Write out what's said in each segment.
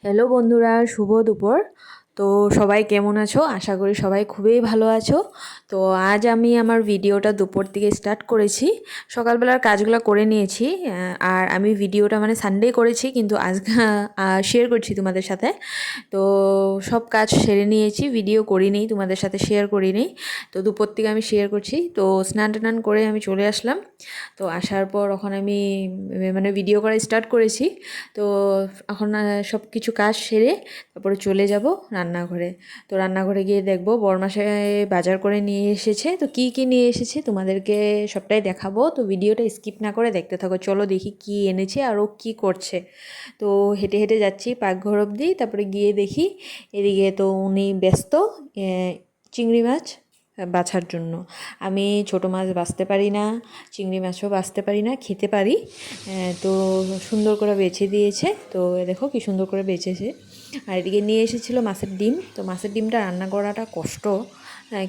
Hello বন্ধুরা, শুভ দুপুর। তো সবাই কেমন আছো? আশা করি সবাই খুবই ভালো আছো। তো আজ আমি আমার ভিডিওটা দুপুর থেকে স্টার্ট করেছি। সকালবেলার কাজগুলো করে নিয়েছি, আর আমি ভিডিওটা মানে সানডে করেছি, কিন্তু আজ শেয়ার করছি তোমাদের সাথে। তো সব কাজ সেরে নিয়েছি, ভিডিও করিনি, তোমাদের সাথে শেয়ার করিনি। তো দুপুর থেকে আমি শেয়ার করছি। তো স্নান টান করে আমি চলে আসলাম। তো আসার পর এখন আমি মানে ভিডিও করা স্টার্ট করেছি। তো এখন সব কিছু কাজ সেরে তারপরে চলে যাব রান্নাঘরে। তো রান্নাঘরে গিয়ে দেখবো বরমাসায় বাজার করে নিয়ে এসেছে। তো কি কি নিয়ে এসেছে তোমাদেরকে সবটাই দেখাবো। তো ভিডিওটা স্কিপ না করে দেখতে থাকো। চলো দেখি কি এনেছে আর ও কী করছে। তো হেঁটে হেঁটে যাচ্ছি পাকঘর অবধি, তারপরে গিয়ে দেখি এদিকে তো উনি ব্যস্ত চিংড়ি মাছ বাছার জন্য। আমি ছোট মাছ বাছতে পারি না, চিংড়ি মাছও বাছতে পারি না, খেতে পারি। তো সুন্দর করে বেছে দিয়েছে। তো দেখো কি সুন্দর করে বেছেছে। আর এদিকে নিয়ে এসেছিলো মাছের ডিম। তো মাছের ডিমটা রান্না করাটা কষ্ট,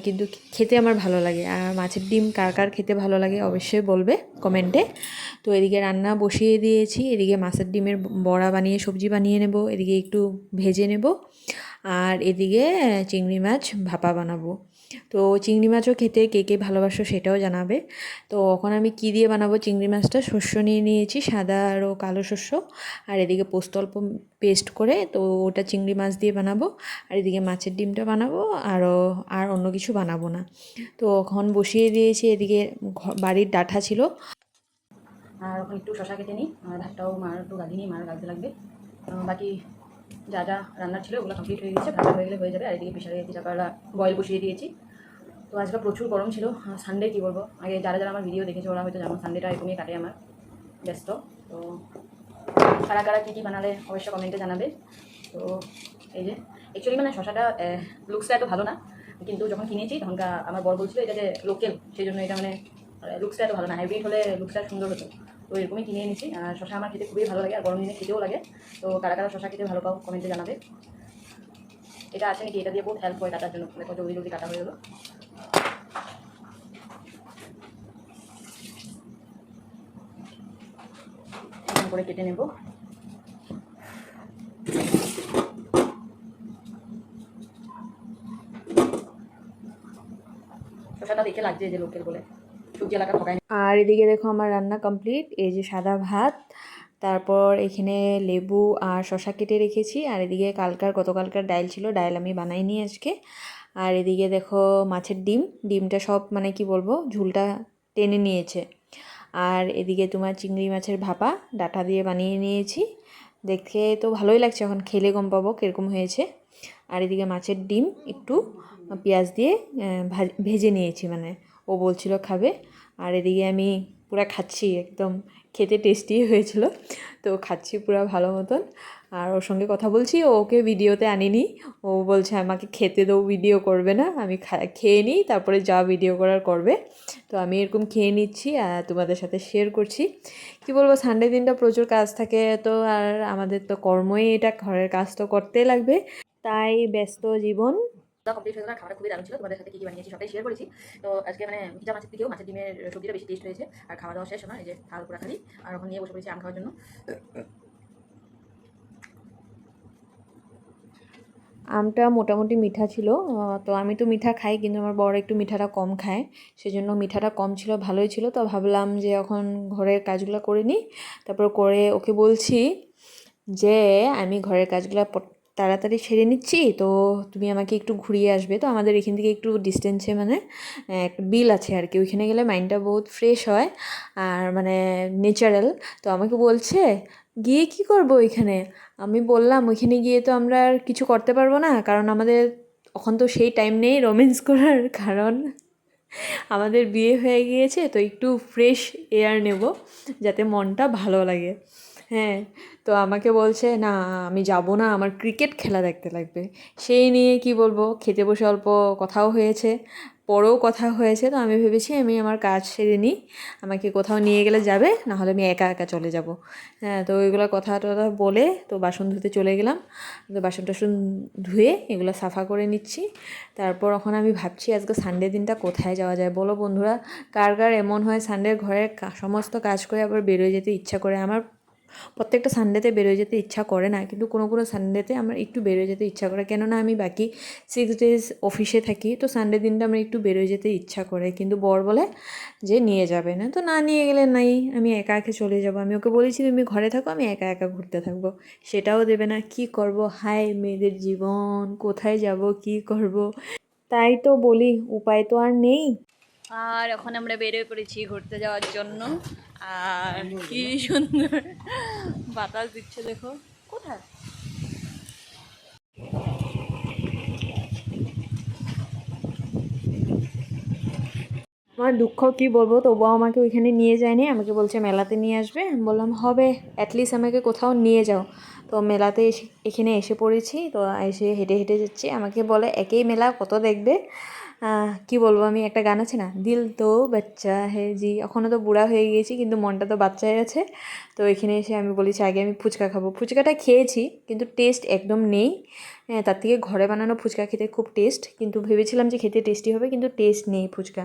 কিন্তু খেতে আমার ভালো লাগে। আর মাছের ডিম কার কার খেতে ভালো লাগে অবশ্যই বলবে কমেন্টে। তো এদিকে রান্না বসিয়ে দিয়েছি। এদিকে মাছের ডিমের বড়া বানিয়ে সবজি বানিয়ে নেব, এদিকে একটু ভেজে নেব। আর এদিকে চিংড়ি মাছ ভাপা বানাবো। তো চিংড়ি মাছও খেতে কে কে ভালোবাসো সেটাও জানাবে। তো এখন আমি কি দিয়ে বানাবো চিংড়ি মাছটা, শস্য নিয়ে নিয়েছি, সাদা আরও কালো শস্য। আর এদিকে পোস্ত অল্প পেস্ট করে তো ওটা চিংড়ি মাছ দিয়ে বানাবো। আর এদিকে মাছের ডিমটা বানাবো, আর অন্য কিছু বানাবো না। তো এখন বসিয়ে দিয়েছি। এদিকে বাড়ির ডাঁটা ছিল। আর এখন একটু শশা কেটে নিই, আর ভাতটাও মার একটু গালি নিই, মার গালতে লাগবে। বাকি যা যা রান্নার ছিল ওগুলো কমপ্লিট হয়ে গেছে, ভাতটা হয়ে গেলে হয়ে যাবে। আর এদিকে প্রেশারে চিটাপালা বয়েল বসিয়ে দিয়েছি। তো আজকে প্রচুর গরম ছিল। সানডে কী বলবো, আগে যারা যারা আমার ভিডিও দেখেছে ওরা হয়তো জানো সানডেটা এরকমই কাটে আমার, ব্যস্ত। তো কারা কারা কী কী বানালে অবশ্যই কমেন্টে জানাবে। তো এই যে অ্যাকচুয়ালি মানে শশাটা লুকসটা এত ভালো না, কিন্তু যখন কিনেছি তখন আমার বর বলছিল এটা যে লোকেল, সেই জন্য এটা মানে লুকসটা এত ভালো না, হাইব্রিড হলে লুকসটা সুন্দর হতো। তো এরকমই কিনে এনেছি। আর শশা আমার খেতে খুবই ভালো লাগে, আর গরম দিনে খেতেও লাগে। তো কারা কারা শশা খেতে ভালো পাও কমেন্টে জানাবে। এটা আছে নাকি, এটা দিয়ে বহুত হেল্প হয় কাটার জন্য, দেখো জলদি জলদি কাটা হয়ে গেলো। এরকম করে কেটে নেব। শশাটা দেখে লাগছে যে লোকেল বলে, সবজি এলাকা ঠকায়। আর এদিকে দেখো আমার রান্না কমপ্লিট। এই যে সাদা ভাত, তারপর এখানে লেবু আর শশা কেটে রেখেছি। আর এদিকে গতকালকার ডাল ছিল, ডাল আমি বানাইনি আজকে। আর এদিকে দেখো মাছের ডিমটা সব মানে কি বলবো, ঝুলটা টেনে নিয়েছে। আর এদিকে তোমার চিংড়ি মাছের ভাপা ডাঁটা দিয়ে বানিয়ে নিয়েছি। দেখতে তো ভালোই লাগছে, এখন খেলে গম পাবো কীরকম হয়েছে। আর এদিকে মাছের ডিম একটু পেঁয়াজ দিয়ে ভেজে নিয়েছি, মানে ও বলছিল খাবে। আর এদিকে আমি পুরা খাচ্ছি, একদম খেতে টেস্টি হয়েছিল। তো খাচ্ছি পুরা ভালো মতন। আর ওর সঙ্গে কথা বলছি, ওকে ভিডিওতে আনিনি। ও বলছে আমাকে খেতে দাও, ভিডিও করবে না, আমি খেয়ে নিই তারপরে যা ভিডিও করার করবে। তো আমি এরকম খেয়ে নিচ্ছি আর তোমাদের সাথে শেয়ার করছি। কি বলবো, সানডে দিনটা প্রচুর কাজ থাকে। তো আর আমাদের তো কর্মই এটা, ঘরের কাজ তো করতেই লাগবে, তাই ব্যস্ত জীবন। কমপ্লিট হয়ে গেল। খাবারটা খুবই দারুণ ছিল, তোমাদের সাথে কী কী বানিয়েছি সবটাই শেয়ার করেছি। তো আজকে মানে ভিজা মাছের থেকেও মাছের ডিমের সবজিটা বেশি টেস্ট হয়েছে। আর খাওয়া দাওয়া শেষ আমার, এই যে থাল পুরা খালি। আর এখন নিয়ে বসে পড়েছি আম খাওয়ার জন্য। আমটা মোটামুটি মিঠা ছিল। তো আমি তো মিঠা খাই, কিন্তু আমার বড় একটু মিঠাটা কম খায়, সেজন্য মিঠাটা কম ছিল, ভালোই ছিল। তো ভাবলাম যে এখন ঘরের কাজগুলো করে নিই। তারপর করে ওকে বলছি যে আমি ঘরের কাজগুলো তাড়াতাড়ি সেরে নিচ্ছি, তো তুমি আমাকে একটু ঘুরিয়ে আসবে। তো আমাদের এখান থেকে একটু ডিস্টেন্সে মানে একটা বিল আছে আর কি, ওইখানে গেলে মাইন্ডটা বহুত ফ্রেশ হয় আর মানে ন্যাচারাল। তো আমাকে বলছে গিয়ে কি করবো ওইখানে। আমি বললাম ওইখানে গিয়ে তো আমরা আর কিছু করতে পারবো না, কারণ আমাদের এখন তো সেই টাইম নেই রোম্যান্স করার, কারণ আমাদের বিয়ে হয়ে গিয়েছে। তো একটু ফ্রেশ এয়ার নেব, যাতে মনটা ভালো লাগে। হ্যাঁ। তো আমাকে বলছে না আমি যাব না, আমার ক্রিকেট খেলা দেখতে লাগবে। সেই নিয়ে কি বলবো, খেতে বসে অল্প কথাও হয়েছে, পরেও কথা হয়েছে। তো আমি ভেবেছি আমি আমার কাজ সেরে নিই, আমাকে কোথাও নিয়ে গেলে যাবে, নাহলে আমি একা একা চলে যাব। হ্যাঁ। তো ওইগুলো কথা টথা বলে তো বাসন ধুতে চলে গেলাম। তো বাসন টাসন ধুয়ে এগুলো সাফা করে নিচ্ছি। তারপর এখন আমি ভাবছি আজকে সানডে দিনটা কোথায় যাওয়া যায় বলো বন্ধুরা। কার কার এমন হয় সানডের ঘরের সমস্ত কাজ করে আবার বেরোয় যেতে ইচ্ছা করে। আমার প্রত্যেকটা সানডেতে বেরোয় যেতে ইচ্ছা করে না, কিন্তু কোনো কোনো সানডেতে আমার একটু বেরোয় যেতে ইচ্ছা করে, কেননা আমি বাকি 6 days অফিসে থাকি, তো সানডে দিনটা আমার একটু বেরোয় যেতে ইচ্ছা করে, কিন্তু বর বলে যে নিয়ে যাবে না, তো না নিয়ে গেলে নাই, আমি একা একা চলে যাব। আমি ওকে বলেছি তুমি ঘরে থাকো, আমি একা একা ঘুরতে থাকবো, সেটাও দেবে না। কি করব, হায় মেয়েদের জীবন, কোথায় যাব, কি করব, তাই তো বলি উপায় তো আর নেই। আর এখন আমরা বেরিয়ে পড়েছি ঘুরতে যাওয়ার জন্য, আর কি সুন্দর বাতাস দিচ্ছে দেখো। কোথায় আমার দুঃখ কি বলবো, তবুও আমাকে ওইখানে নিয়ে যায়নি, আমাকে বলছে মেলাতে নিয়ে আসবে। আমি বললাম হবে, অ্যাটলিস্ট আমাকে কোথাও নিয়ে যাও। তো মেলাতে এখানে এসে পড়েছি, তো এসে হেঁটে হেঁটে যাচ্ছি, আমাকে বলে একই মেলা কত দেখবে। কি বলবো, আমি একটা গান আছে না, দিল তো বাচ্চা হে জি, এখনও তো বুড়া হয়ে গিয়েছি কিন্তু মনটা তো বাচ্চাই আছে। তো এখানে এসে আমি বলেছি আগে আমি ফুচকা খাবো। ফুচকাটা খেয়েছি কিন্তু টেস্ট একদম নেই। তার থেকে ঘরে বানানো ফুচকা খেতে খুব টেস্ট, কিন্তু ভেবেছিলাম যে খেতে টেস্টি হবে, কিন্তু টেস্ট নেই ফুচকা।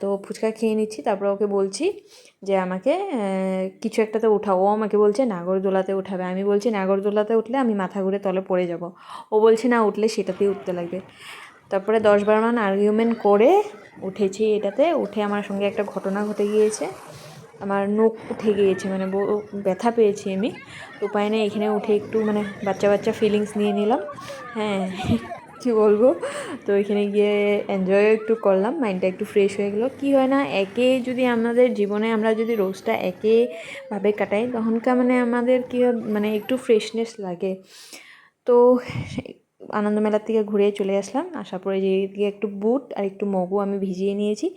তো ফুচকা খেয়ে নিচ্ছি, তারপর ওকে বলছি যে আমাকে কিছু একটাতে উঠাও। ও আমাকে বলছে নাগরদোলাতে উঠাবে, আমি বলছি নাগরদোলাতে উঠলে আমি মাথা ঘুরে তলে পড়ে যাব। ও বলছে না, উঠলে সেটাতেই উঠতে লাগবে। তারপরে 10-12 মান আর্গুমেন্ট করে উঠেছি এটাতে। উঠে আমার সঙ্গে একটা ঘটনা ঘটে গিয়েছে, আমার নখ উঠে গিয়েছে, মানে ব্যথা পেয়েছি আমি। তো উপায় নেই, এখানে উঠে একটু মানে বাচ্চা বাচ্চা ফিলিংস নিয়ে নিলাম। হ্যাঁ কী বলবো, তো এখানে গিয়ে এনজয়ও একটু করলাম, মাইন্ডটা একটু ফ্রেশ হয়ে গেলো। কী হয় না, একে যদি আমাদের জীবনে আমরা যদি রোজটা একইভাবে কাটাই, তখনকার মানে আমাদের কী মানে একটু ফ্রেশনেস লাগে। তো আনন্দমেলার থেকে ঘুরে চলে আসলাম, আসার পরে যে দিয়ে একটু বুট আর একটু মগু আমি ভিজিয়ে নিয়েছি,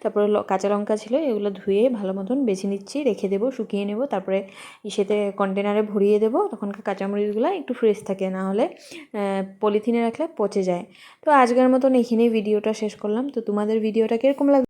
তারপরে কাঁচা লঙ্কা ছিল, এগুলো ধুয়ে ভালো মতন বেছে নিচ্ছি, রেখে দেবো, শুকিয়ে নেব, তারপরে ইসেতে কন্টেনারে ভরিয়ে দেবো, তখনকার কাঁচামরিচগুলো একটু ফ্রেশ থাকে, না হলে পলিথিনে রাখলে পচে যায়। তো আজকের মতন এখানেই ভিডিওটা শেষ করলাম। তো তোমাদের ভিডিওটা কীরকম লাগবে